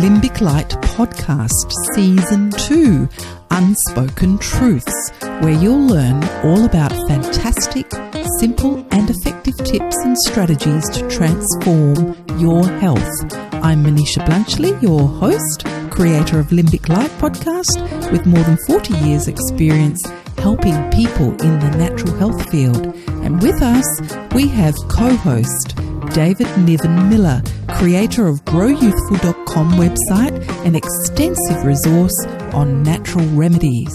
Limbic Light Podcast Season 2, Unspoken Truths, where you'll learn all about fantastic, simple and effective tips and strategies to transform your health. I'm Manisha Blunchley, your host, creator of Limbic Light Podcast, with more than 40 years experience helping people in the natural health field. And with us, we have co-host David Niven Miller, creator of growyouthful.com website, an extensive resource on natural remedies.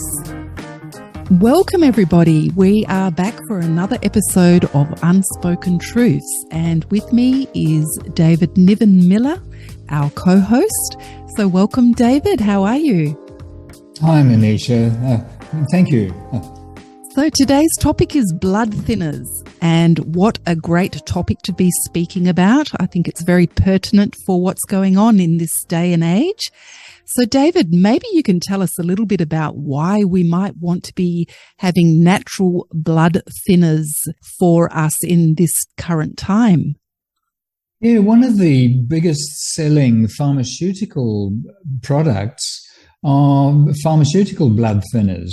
Welcome everybody. We are back for another episode of Unspoken Truths, and with me is David Niven Miller, our co-host. So welcome, David. How are you? Hi, Manisha. Thank you. So today's topic is blood thinners, and what a great topic to be speaking about. I think it's very pertinent for what's going on in this day and age. So David, maybe you can tell us a little bit about why we might want to be having natural blood thinners for us in this current time. Yeah, one of the biggest selling pharmaceutical products are pharmaceutical blood thinners.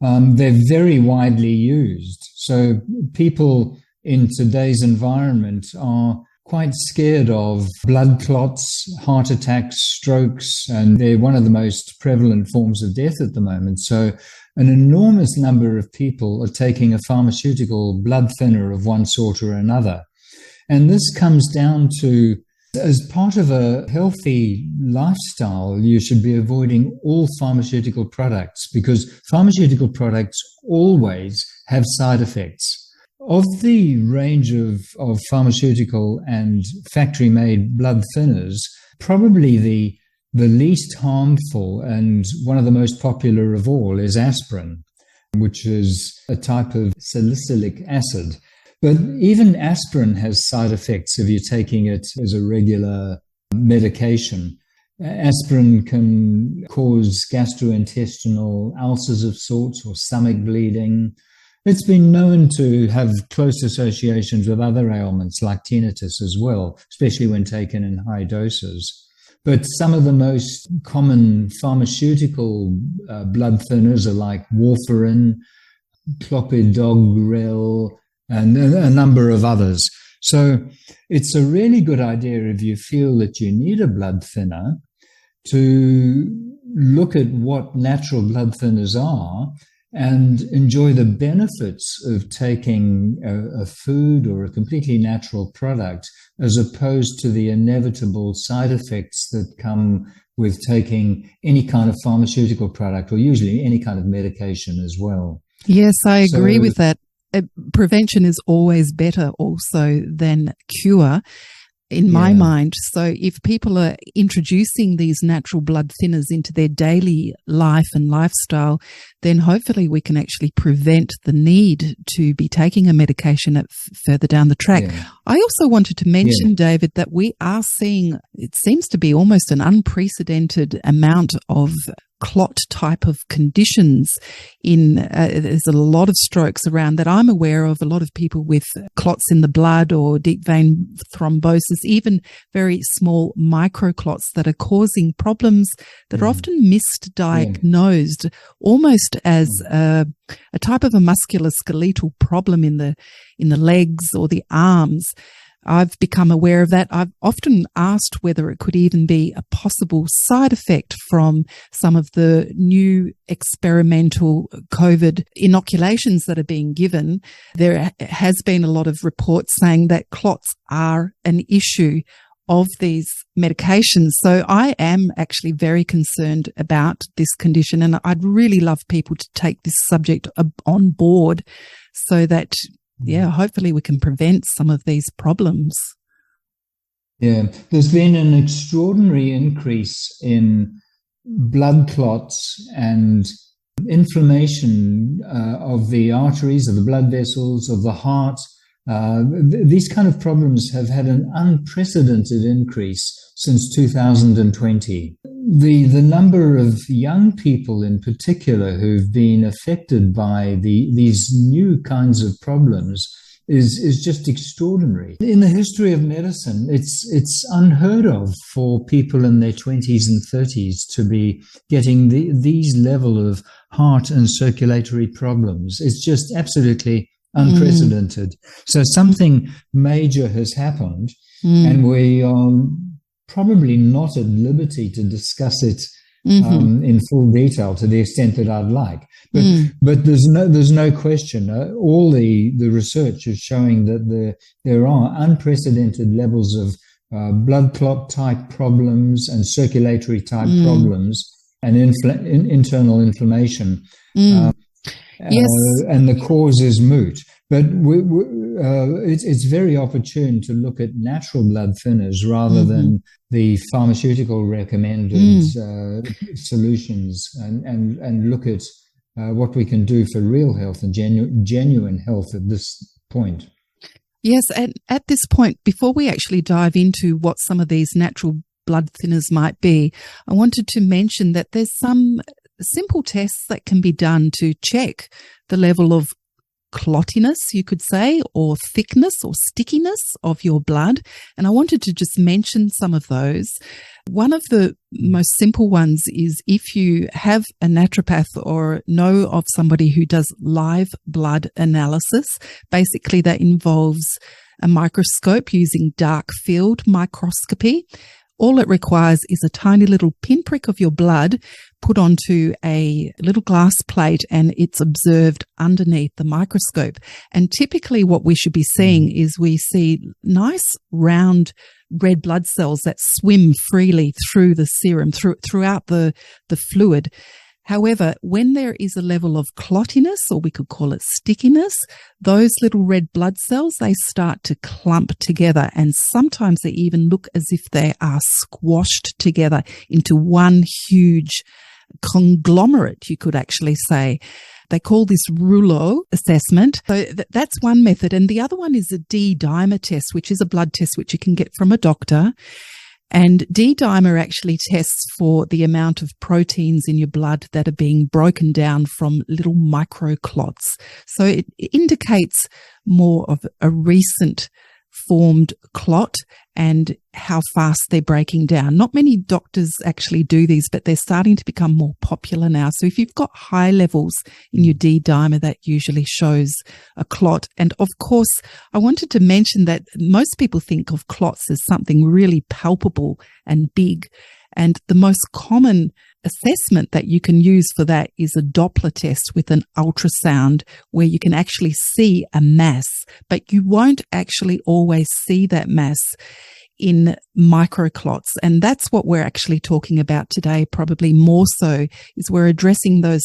They're very widely used. So people in today's environment are quite scared of blood clots, heart attacks, strokes, and they're one of the most prevalent forms of death at the moment. So an enormous number of people are taking a pharmaceutical blood thinner of one sort or another. And this comes down to, as part of a healthy lifestyle, you should be avoiding all pharmaceutical products because pharmaceutical products always have side effects. Of the range of pharmaceutical and factory-made blood thinners, probably the least harmful and one of the most popular of all is aspirin, which is a type of salicylic acid. But even aspirin has side effects if you're taking it as a regular medication. Aspirin can cause gastrointestinal ulcers of sorts or stomach bleeding. It's been known to have close associations with other ailments like tinnitus as well, especially when taken in high doses. But some of the most common pharmaceutical blood thinners are like warfarin, clopidogrel, and a number of others. So it's a really good idea if you feel that you need a blood thinner to look at what natural blood thinners are and enjoy the benefits of taking a food or a completely natural product as opposed to the inevitable side effects that come with taking any kind of pharmaceutical product or usually any kind of medication as well. Yes, I agree with that. Prevention is always better also than cure in my mind. So if people are introducing these natural blood thinners into their daily life and lifestyle, then hopefully we can actually prevent the need to be taking a medication further down the track. Yeah. I also wanted to mention, David, that we are seeing, it seems to be almost an unprecedented amount of clot type of conditions there's a lot of strokes around that I'm aware of, a lot of people with clots in the blood or deep vein thrombosis, even very small microclots that are causing problems that are often misdiagnosed, almost as a type of a musculoskeletal problem in the legs or the arms. I've become aware of that. I've often asked whether it could even be a possible side effect from some of the new experimental COVID inoculations that are being given. There has been a lot of reports saying that clots are an issue of these medications. So I am actually very concerned about this condition, and I'd really love people to take this subject on board so that hopefully we can prevent some of these problems. Yeah, there's been an extraordinary increase in blood clots and inflammation of the arteries, of the blood vessels, of the heart. These kind of problems have had an unprecedented increase since 2020. The number of young people in particular who've been affected by these new kinds of problems is just extraordinary. In the history of medicine, it's unheard of for people in their 20s and 30s to be getting these level of heart and circulatory problems. It's just absolutely unprecedented. So something major has happened, and we are probably not at liberty to discuss it in full detail to the extent that I'd like. But there's no question. All the research is showing that there are unprecedented levels of blood clot type problems and circulatory type problems and internal inflammation. Yes. And the cause is moot. But it's very opportune to look at natural blood thinners rather than the pharmaceutical recommended solutions, and look at what we can do for real health and genuine health at this point. Yes, and at this point, before we actually dive into what some of these natural blood thinners might be, I wanted to mention that there's some simple tests that can be done to check the level of clottiness, you could say, or thickness or stickiness of your blood. And I wanted to just mention some of those. One of the most simple ones is if you have a naturopath or know of somebody who does live blood analysis. Basically, that involves a microscope using dark field microscopy. All it requires is a tiny little pinprick of your blood put onto a little glass plate, and it's observed underneath the microscope. And typically what we should be seeing is we see nice round red blood cells that swim freely through the serum, throughout the fluid. However, when there is a level of clottiness, or we could call it stickiness, those little red blood cells, they start to clump together, and sometimes they even look as if they are squashed together into one huge conglomerate, you could actually say. They call this rouleau assessment. So that's one method. And the other one is a D-dimer test, which is a blood test which you can get from a doctor. And D-dimer actually tests for the amount of proteins in your blood that are being broken down from little microclots. So it indicates more of a recent formed clot and how fast they're breaking down. Not many doctors actually do these, but they're starting to become more popular now. So if you've got high levels in your D-dimer, that usually shows a clot. And of course, I wanted to mention that most people think of clots as something really palpable and big. And the most common assessment that you can use for that is a Doppler test with an ultrasound, where you can actually see a mass, but you won't actually always see that mass in microclots. And that's what we're actually talking about today, probably more so, is we're addressing the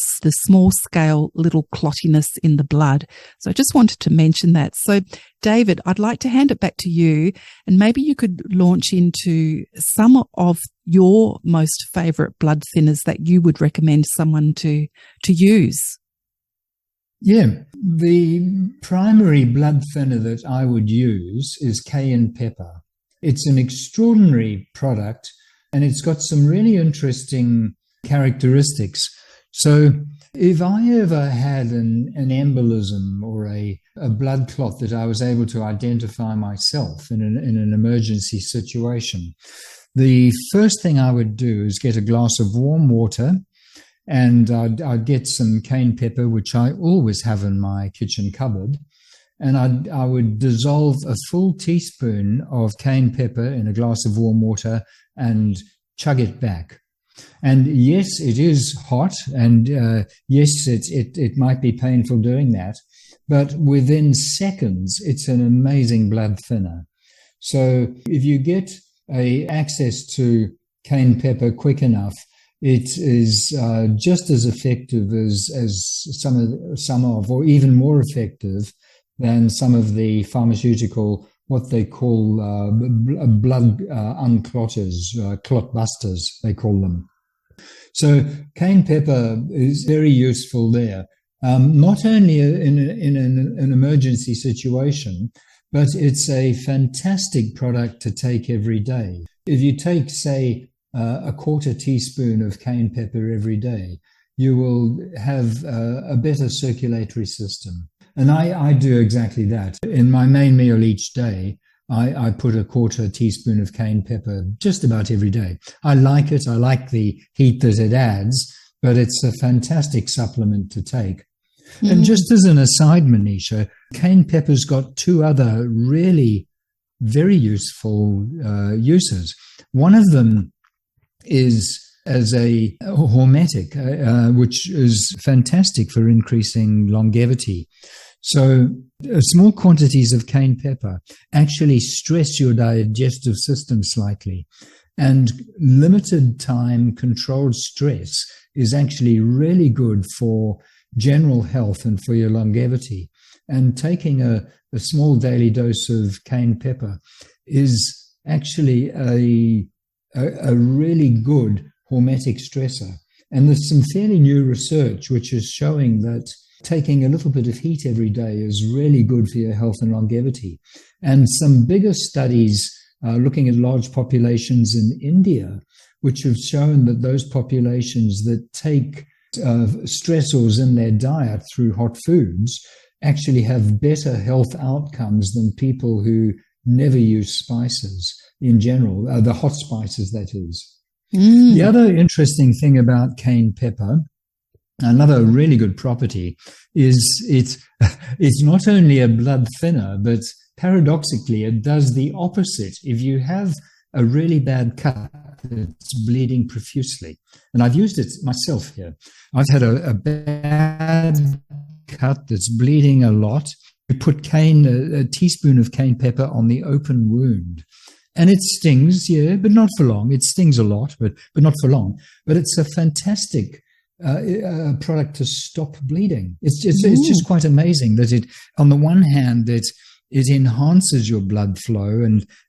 small scale little clottiness in the blood. So I just wanted to mention that. So David, I'd like to hand it back to you, and maybe you could launch into some of your most favorite blood thinners that you would recommend someone to use. Yeah, the primary blood thinner that I would use is cayenne pepper. It's an extraordinary product, and it's got some really interesting characteristics. So if I ever had an embolism or a blood clot that I was able to identify myself in an emergency situation, the first thing I would do is get a glass of warm water, and I'd get some cayenne pepper, which I always have in my kitchen cupboard. And I would dissolve a full teaspoon of cayenne pepper in a glass of warm water and chug it back. And yes, it is hot, and yes, it might be painful doing that, but within seconds, it's an amazing blood thinner. So if you get access to cayenne pepper quick enough, it is just as effective as some of, or even more effective than some of the pharmaceutical, what they call blood unclotters, clot busters, they call them. So cayenne pepper is very useful there, not only in an emergency situation, but it's a fantastic product to take every day. If you take, say, a quarter teaspoon of cayenne pepper every day, you will have a better circulatory system. And I do exactly that. In my main meal each day, I put a quarter teaspoon of cayenne pepper just about every day. I like it. I like the heat that it adds, but it's a fantastic supplement to take. And just as an aside, Manisha, cayenne pepper's got two other really very useful uses. One of them is as a hormetic, which is fantastic for increasing longevity. So small quantities of cayenne pepper actually stress your digestive system slightly. And limited time controlled stress is actually really good for general health and for your longevity. And taking a small daily dose of cayenne pepper is actually a really good hormetic stressor. And there's some fairly new research which is showing that taking a little bit of heat every day is really good for your health and longevity. And some bigger studies looking at large populations in India, which have shown that those populations that take stressors in their diet through hot foods actually have better health outcomes than people who never use spices in general, the hot spices, that is. The other interesting thing about cayenne pepper, another really good property, is it's not only a blood thinner, but paradoxically, it does the opposite. If you have a really bad cut that's bleeding profusely, and I've used it myself here, I've had a bad cut that's bleeding a lot. You put a teaspoon of cayenne pepper on the open wound. And it stings, yeah, but not for long. It stings a lot, but not for long. But it's a fantastic product to stop bleeding. It's just quite amazing that it, on the one hand, it enhances your blood flow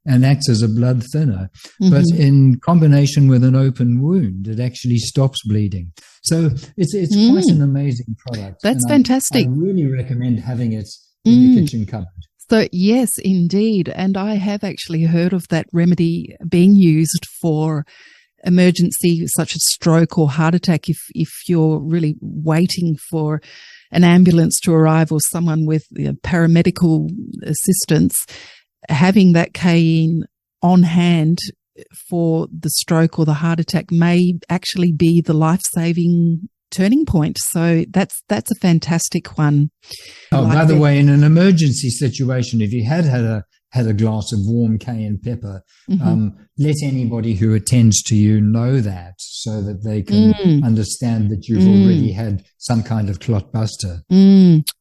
and acts as a blood thinner, but in combination with an open wound, it actually stops bleeding. So it's quite an amazing product. That's fantastic. I really recommend having it in the kitchen cupboard. So yes, indeed. And I have actually heard of that remedy being used for emergency such as stroke or heart attack. If you're really waiting for an ambulance to arrive or someone with paramedical assistance, having that cayenne on hand for the stroke or the heart attack may actually be the life-saving turning point. So that's a fantastic one. Oh, by the way, in an emergency situation, if you had a glass of warm cayenne pepper, let anybody who attends to you know that, so that they can understand that you've already had some kind of clot buster.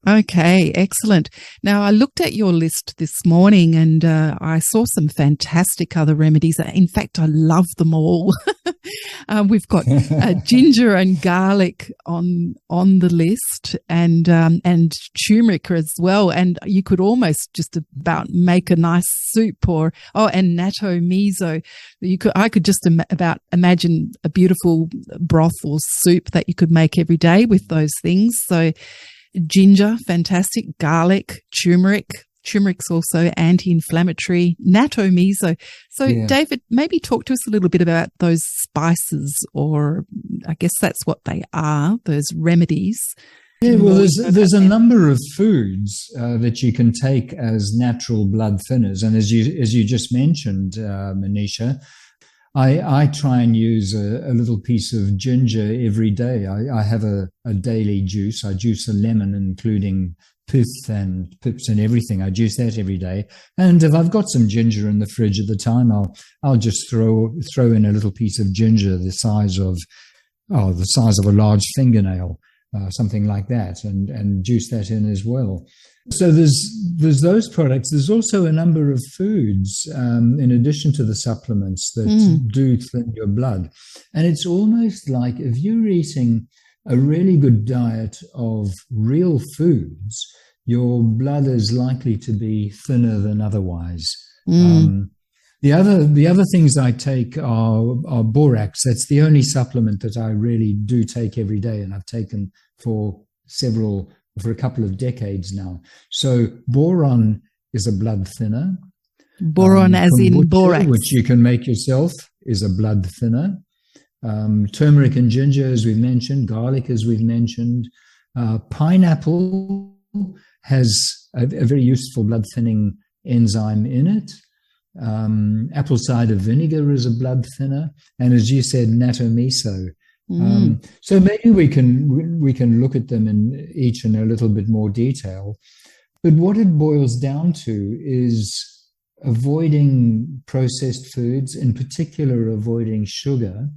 Okay, excellent. Now, I looked at your list this morning and I saw some fantastic other remedies. In fact, I love them all. We've got ginger and garlic on the list, and turmeric as well. And you could almost just about make a nice soup, and natto miso. I could just about imagine a beautiful broth or soup that you could make every day with those things. So ginger, fantastic. Garlic, turmeric's also anti-inflammatory. Natto miso. So David, maybe talk to us a little bit about those spices, or I guess that's what they are, those remedies. Yeah, well, there's a number of foods that you can take as natural blood thinners, and as you just mentioned, Manisha, I try and use a little piece of ginger every day. I have a daily juice. I juice a lemon, including pips and everything. I juice that every day, and if I've got some ginger in the fridge at the time, I'll just throw in a little piece of ginger the size of a large fingernail. Something like that, and juice that in as well. So there's those products. There's also a number of foods in addition to the supplements that do thin your blood. And it's almost like if you're eating a really good diet of real foods, your blood is likely to be thinner than otherwise. The other things I take are borax. That's the only supplement that I really do take every day, and I've taken for a couple of decades now. So boron is a blood thinner. Boron as in borax. Which you can make yourself, is a blood thinner. Turmeric and ginger, as we've mentioned. Garlic, as we've mentioned. Pineapple has a very useful blood thinning enzyme in it. Apple cider vinegar is a blood thinner, and as you said, natto miso. So maybe we can look at them in each in a little bit more detail. But what it boils down to is avoiding processed foods, in particular avoiding sugar,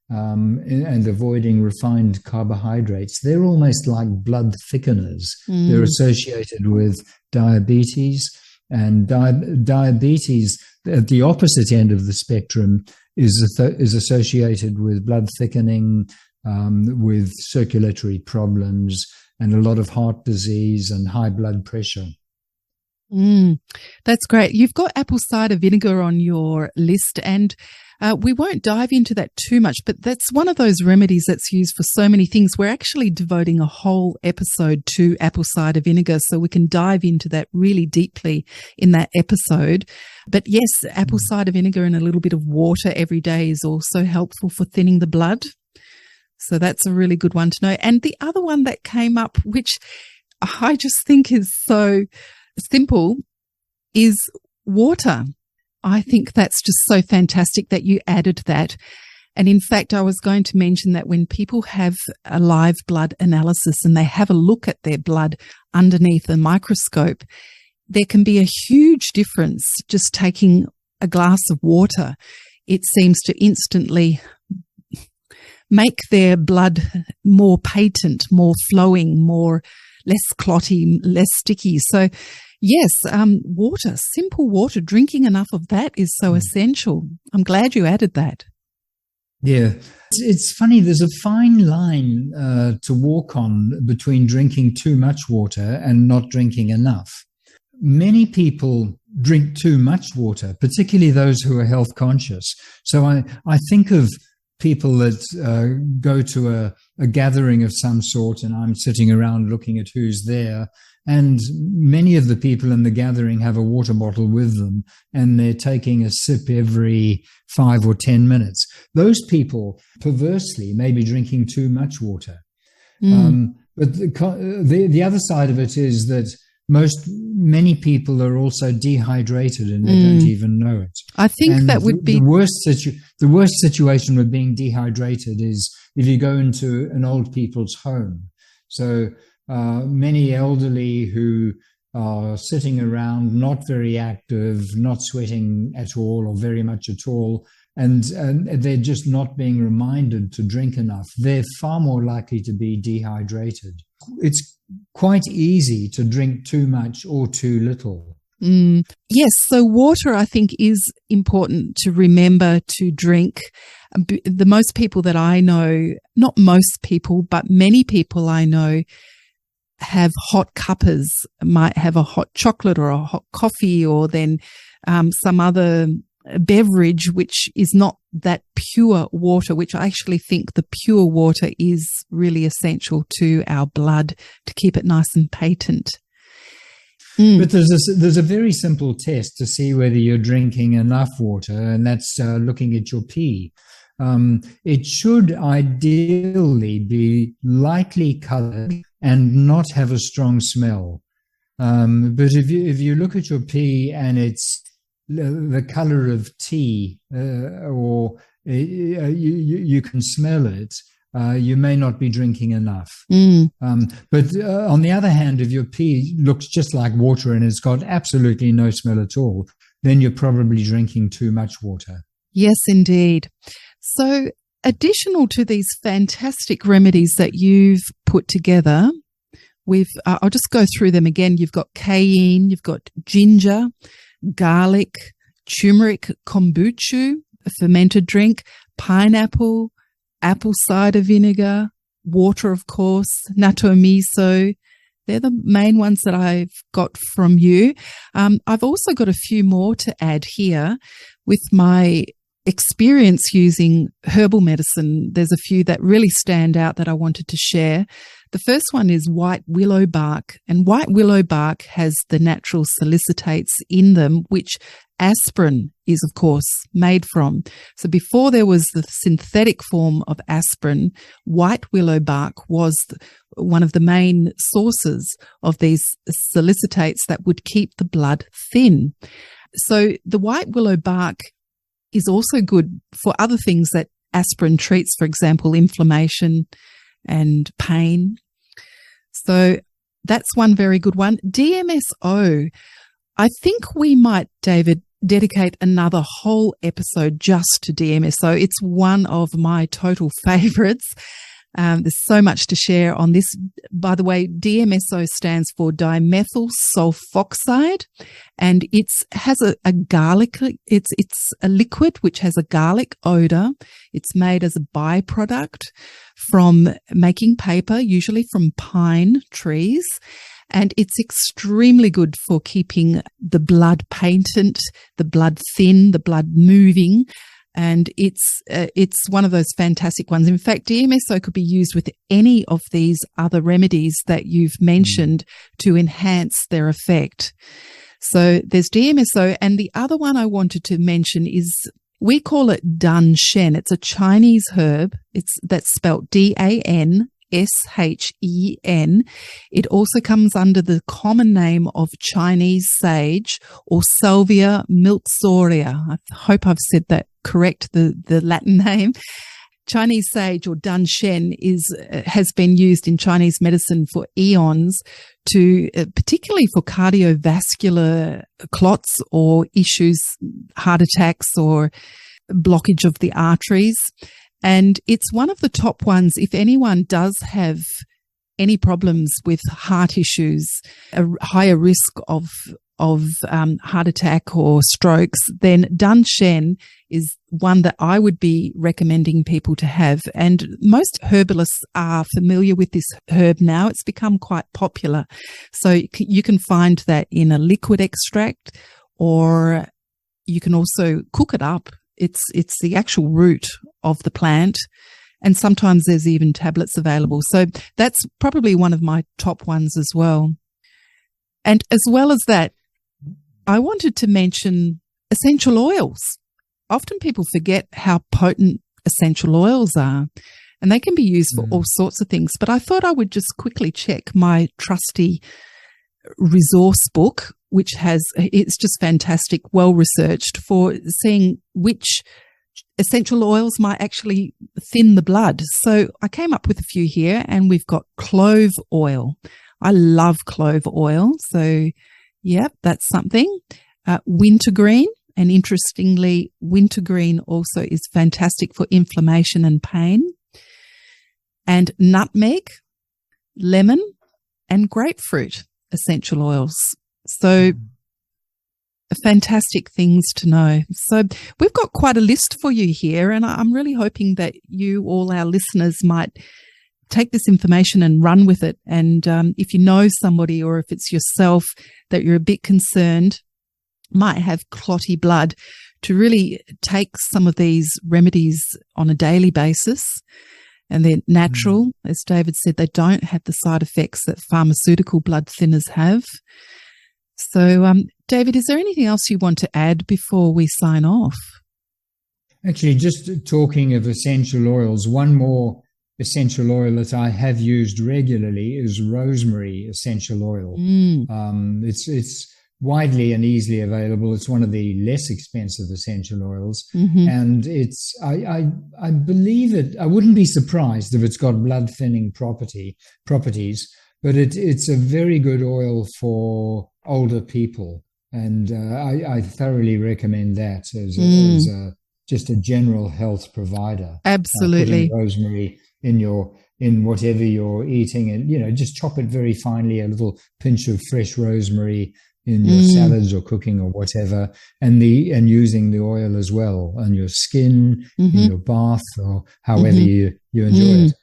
and avoiding refined carbohydrates. They're almost like blood thickeners. They're associated with diabetes, and diabetes at the opposite end of the spectrum is associated with blood thickening, with circulatory problems, and a lot of heart disease and high blood pressure. That's great. You've got apple cider vinegar on your list, and we won't dive into that too much, but that's one of those remedies that's used for so many things. We're actually devoting a whole episode to apple cider vinegar, so we can dive into that really deeply in that episode. But yes, apple cider vinegar and a little bit of water every day is also helpful for thinning the blood. So that's a really good one to know. And the other one that came up, which I just think is so simple, is water. I think that's just so fantastic that you added that. And in fact, I was going to mention that when people have a live blood analysis and they have a look at their blood underneath a microscope, there can be a huge difference just taking a glass of water. It seems to instantly make their blood more patent, more flowing, less clotty, less sticky. So yes, water, simple water, drinking enough of that is so essential. I'm glad you added that. Yeah. It's funny, there's a fine line to walk on between drinking too much water and not drinking enough. Many people drink too much water, particularly those who are health conscious. So I think of people that go to a gathering of some sort, and I'm sitting around looking at who's there, and many of the people in the gathering have a water bottle with them, and they're taking a sip every 5 or 10 minutes. Those people, perversely, may be drinking too much water. But the other side of it is that many people are also dehydrated and they don't even know it. I think that would be the worst situation with being dehydrated is if you go into an old people's home. So many elderly who are sitting around, not very active, not sweating at all or very much at all, and they're just not being reminded to drink enough. They're far more likely to be dehydrated. It's quite easy to drink too much or too little. Yes, so water I think is important to remember to drink. The most people that I know, not most people, but many people I know have hot cuppers, might have a hot chocolate or a hot coffee, or then some other beverage which is not that pure water, which I actually think the pure water is really essential to our blood to keep it nice and patent. But there's a very simple test to see whether you're drinking enough water, and that's looking at your pee. It should ideally be lightly colored and not have a strong smell. But if you look at your pee and it's the color of tea, or you can smell it, you may not be drinking enough. But on the other hand, if your pee looks just like water and it's got absolutely no smell at all, then you're probably drinking too much water. Yes, indeed. So additional to these fantastic remedies that you've put together, I'll just go through them again. You've got cayenne, you've got ginger, garlic, turmeric kombucha, a fermented drink, pineapple, apple cider vinegar, water, of course, natto miso. They're the main ones that I've got from you. I've also got a few more to add here with my experience using herbal medicine. There's a few that really stand out that I wanted to share. The first one is white willow bark, and white willow bark has the natural salicitates in them, which aspirin is, of course, made from. So before there was the synthetic form of aspirin, white willow bark was one of the main sources of these salicitates that would keep the blood thin. So the white willow bark is also good for other things that aspirin treats, for example, inflammation and pain. So that's one very good one. DMSO, I think we might, David, dedicate another whole episode just to DMSO. It's one of my total favorites. There's so much to share on this. By the way, DMSO stands for dimethyl sulfoxide, and it's a liquid which has a garlic odor. It's made as a byproduct from making paper, usually from pine trees. And it's extremely good for keeping the blood patent, the blood thin, the blood moving. And it's one of those fantastic ones. In fact, DMSO could be used with any of these other remedies that you've mentioned to enhance their effect. So there's DMSO. And the other one I wanted to mention is, we call it Dan Shen. It's a Chinese herb. That's spelt DANSHEN. It also comes under the common name of Chinese sage or Salvia miltsoria. I hope I've said that correct, the Latin name. Chinese sage or Dan Shen has been used in Chinese medicine for eons to particularly for cardiovascular clots or issues, heart attacks or blockage of the arteries. And it's one of the top ones if anyone does have any problems with heart issues, a higher risk of heart attack or strokes, then Dan Shen is one that I would be recommending people to have. And most herbalists are familiar with this herb now. It's become quite popular. So you can find that in a liquid extract, or you can also cook it up. It's the actual root of the plant. And sometimes there's even tablets available. So that's probably one of my top ones as well. And as well as that, I wanted to mention essential oils. Often people forget how potent essential oils are, and they can be used for all sorts of things. But I thought I would just quickly check my trusty resource book, which it's just fantastic, well researched, for seeing which essential oils might actually thin the blood. So I came up with a few here, and we've got clove oil. I love clove oil. So, yeah, that's something. Wintergreen. And interestingly, wintergreen also is fantastic for inflammation and pain. And nutmeg, lemon, and grapefruit essential oils. So fantastic things to know. So we've got quite a list for you here, and I'm really hoping that you, all our listeners, might take this information and run with it. And if you know somebody, or if it's yourself that you're a bit concerned might have clotty blood, to really take some of these remedies on a daily basis. And they're natural. As David said, they don't have the side effects that pharmaceutical blood thinners have. So, David, is there anything else you want to add before we sign off? Actually, just talking of essential oils, one more essential oil that I have used regularly is rosemary essential oil. It's widely and easily available. It's one of the less expensive essential oils. And I believe it, I wouldn't be surprised if it's got blood thinning properties, but it's a very good oil for older people. And I thoroughly recommend that as just a general health provider. Absolutely. Putting rosemary in whatever you're eating, and just chop it very finely, a little pinch of fresh rosemary in your salads or cooking or whatever, and using the oil as well on your skin, in your bath, or however you enjoy it.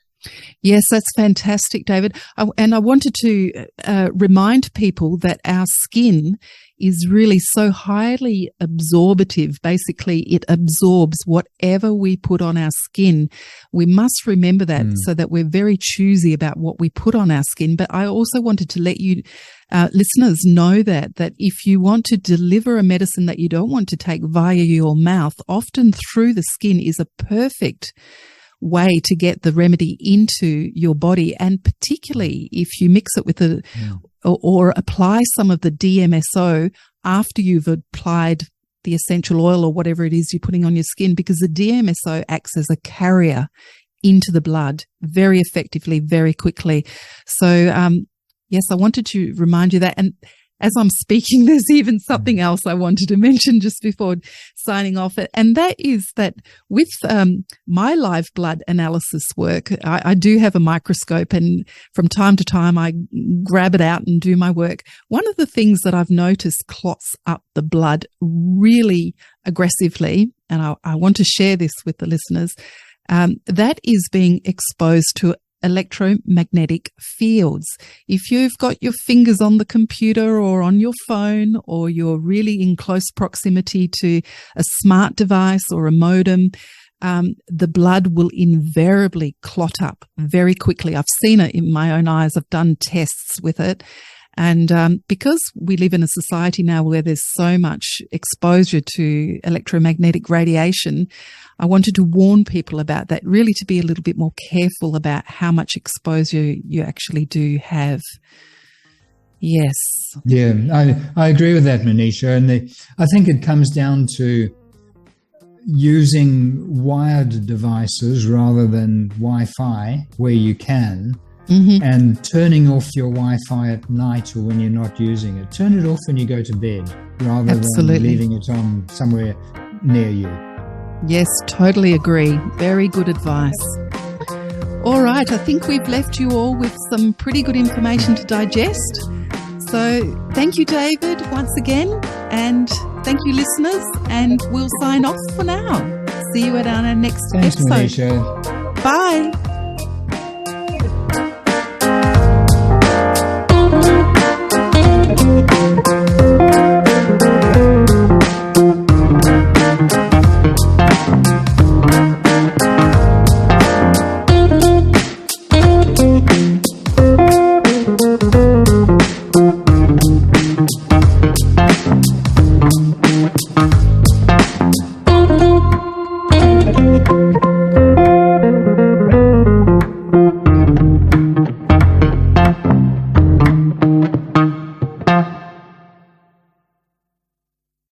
Yes, that's fantastic, David. And I wanted to remind people that our skin is really so highly absorbative. Basically, it absorbs whatever we put on our skin. We must remember that so that we're very choosy about what we put on our skin. But I also wanted to let you listeners know that if you want to deliver a medicine that you don't want to take via your mouth, often through the skin is a perfect way to get the remedy into your body, and particularly if you mix it with or apply some of the DMSO after you've applied the essential oil or whatever it is you're putting on your skin, because the DMSO acts as a carrier into the blood very effectively, very quickly. So, yes, I wanted to remind you that. And as I'm speaking, there's even something else I wanted to mention just before signing off. And that is that with my live blood analysis work, I do have a microscope, and from time to time I grab it out and do my work. One of the things that I've noticed clots up the blood really aggressively, and I want to share this with the listeners, that is being exposed to electromagnetic fields. If you've got your fingers on the computer or on your phone, or you're really in close proximity to a smart device or a modem, the blood will invariably clot up very quickly. I've seen it in my own eyes. I've done tests with it. And because we live in a society now where there's so much exposure to electromagnetic radiation, I wanted to warn people about that, really to be a little bit more careful about how much exposure you actually do have. Yes. Yeah, I agree with that, Manisha. And I think it comes down to using wired devices rather than Wi-Fi where you can. Mm-hmm. And turning off your Wi-Fi at night or when you're not using it. Turn it off when you go to bed rather than leaving it on somewhere near you. Yes, totally agree. Very good advice. All right, I think we've left you all with some pretty good information to digest. So thank you, David, once again. And thank you, listeners. And we'll sign off for now. See you at our next episode. Thanks, Manisha. Bye.